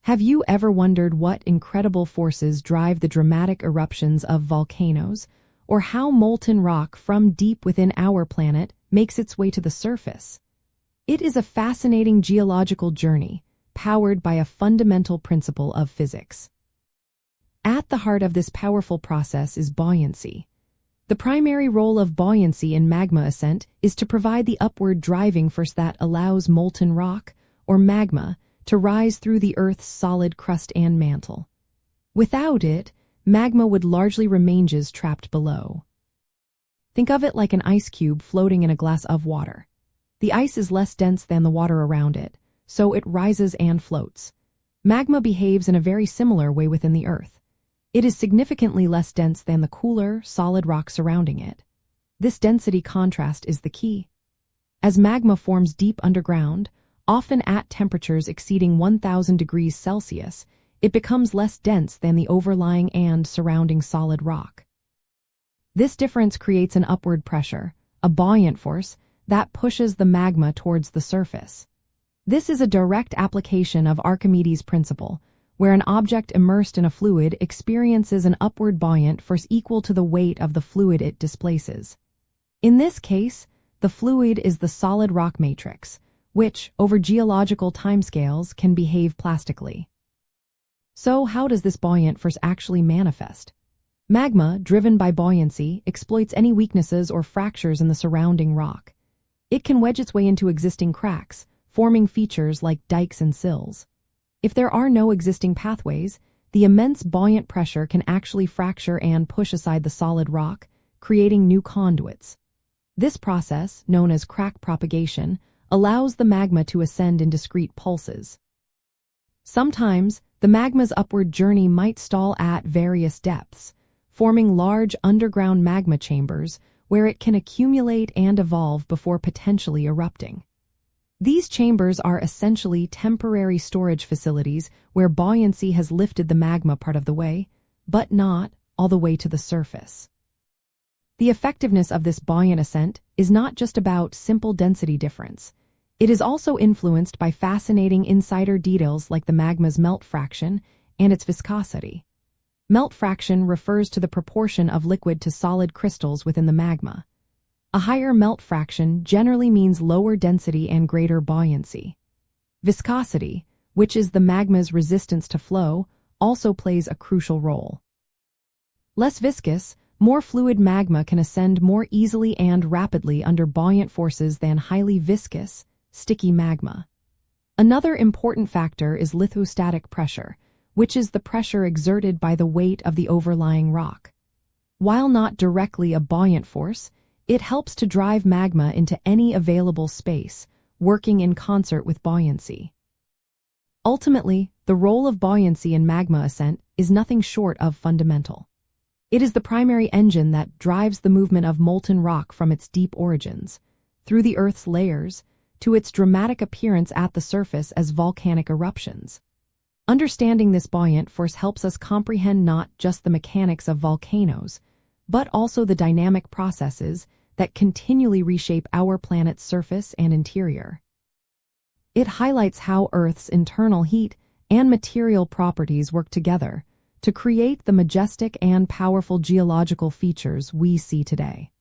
Have you ever wondered what incredible forces drive the dramatic eruptions of volcanoes, or how molten rock from deep within our planet makes its way to the surface? It is a fascinating geological journey, powered by a fundamental principle of physics. At the heart of this powerful process is buoyancy. The primary role of buoyancy in magma ascent is to provide the upward driving force that allows molten rock, or magma, to rise through the Earth's solid crust and mantle. Without it, magma would largely remain trapped below. Think of it like an ice cube floating in a glass of water. The ice is less dense than the water around it, so it rises and floats. Magma behaves in a very similar way within the Earth. It is significantly less dense than the cooler, solid rock surrounding it. This density contrast is the key. As magma forms deep underground, often at temperatures exceeding 1,000 degrees Celsius, it becomes less dense than the overlying and surrounding solid rock. This difference creates an upward pressure, a buoyant force, that pushes the magma towards the surface. This is a direct application of Archimedes' principle, where an object immersed in a fluid experiences an upward buoyant force equal to the weight of the fluid it displaces. In this case, the fluid is the solid rock matrix, which, over geological timescales, can behave plastically. So how does this buoyant force actually manifest? Magma, driven by buoyancy, exploits any weaknesses or fractures in the surrounding rock. It can wedge its way into existing cracks, forming features like dikes and sills. If there are no existing pathways, the immense buoyant pressure can actually fracture and push aside the solid rock, creating new conduits. This process, known as crack propagation, allows the magma to ascend in discrete pulses. Sometimes, the magma's upward journey might stall at various depths, forming large underground magma chambers where it can accumulate and evolve before potentially erupting. These chambers are essentially temporary storage facilities where buoyancy has lifted the magma part of the way, but not all the way to the surface. The effectiveness of this buoyant ascent is not just about simple density difference. It is also influenced by fascinating insider details like the magma's melt fraction and its viscosity. Melt fraction refers to the proportion of liquid to solid crystals within the magma. A higher melt fraction generally means lower density and greater buoyancy. Viscosity, which is the magma's resistance to flow, also plays a crucial role. Less viscous, more fluid magma can ascend more easily and rapidly under buoyant forces than highly viscous, sticky magma. Another important factor is lithostatic pressure, which is the pressure exerted by the weight of the overlying rock. While not directly a buoyant force, it helps to drive magma into any available space, working in concert with buoyancy. Ultimately, the role of buoyancy in magma ascent is nothing short of fundamental. It is the primary engine that drives the movement of molten rock from its deep origins, through the Earth's layers, to its dramatic appearance at the surface as volcanic eruptions. Understanding this buoyant force helps us comprehend not just the mechanics of volcanoes, but also the dynamic processes that continually reshape our planet's surface and interior. It highlights how Earth's internal heat and material properties work together to create the majestic and powerful geological features we see today.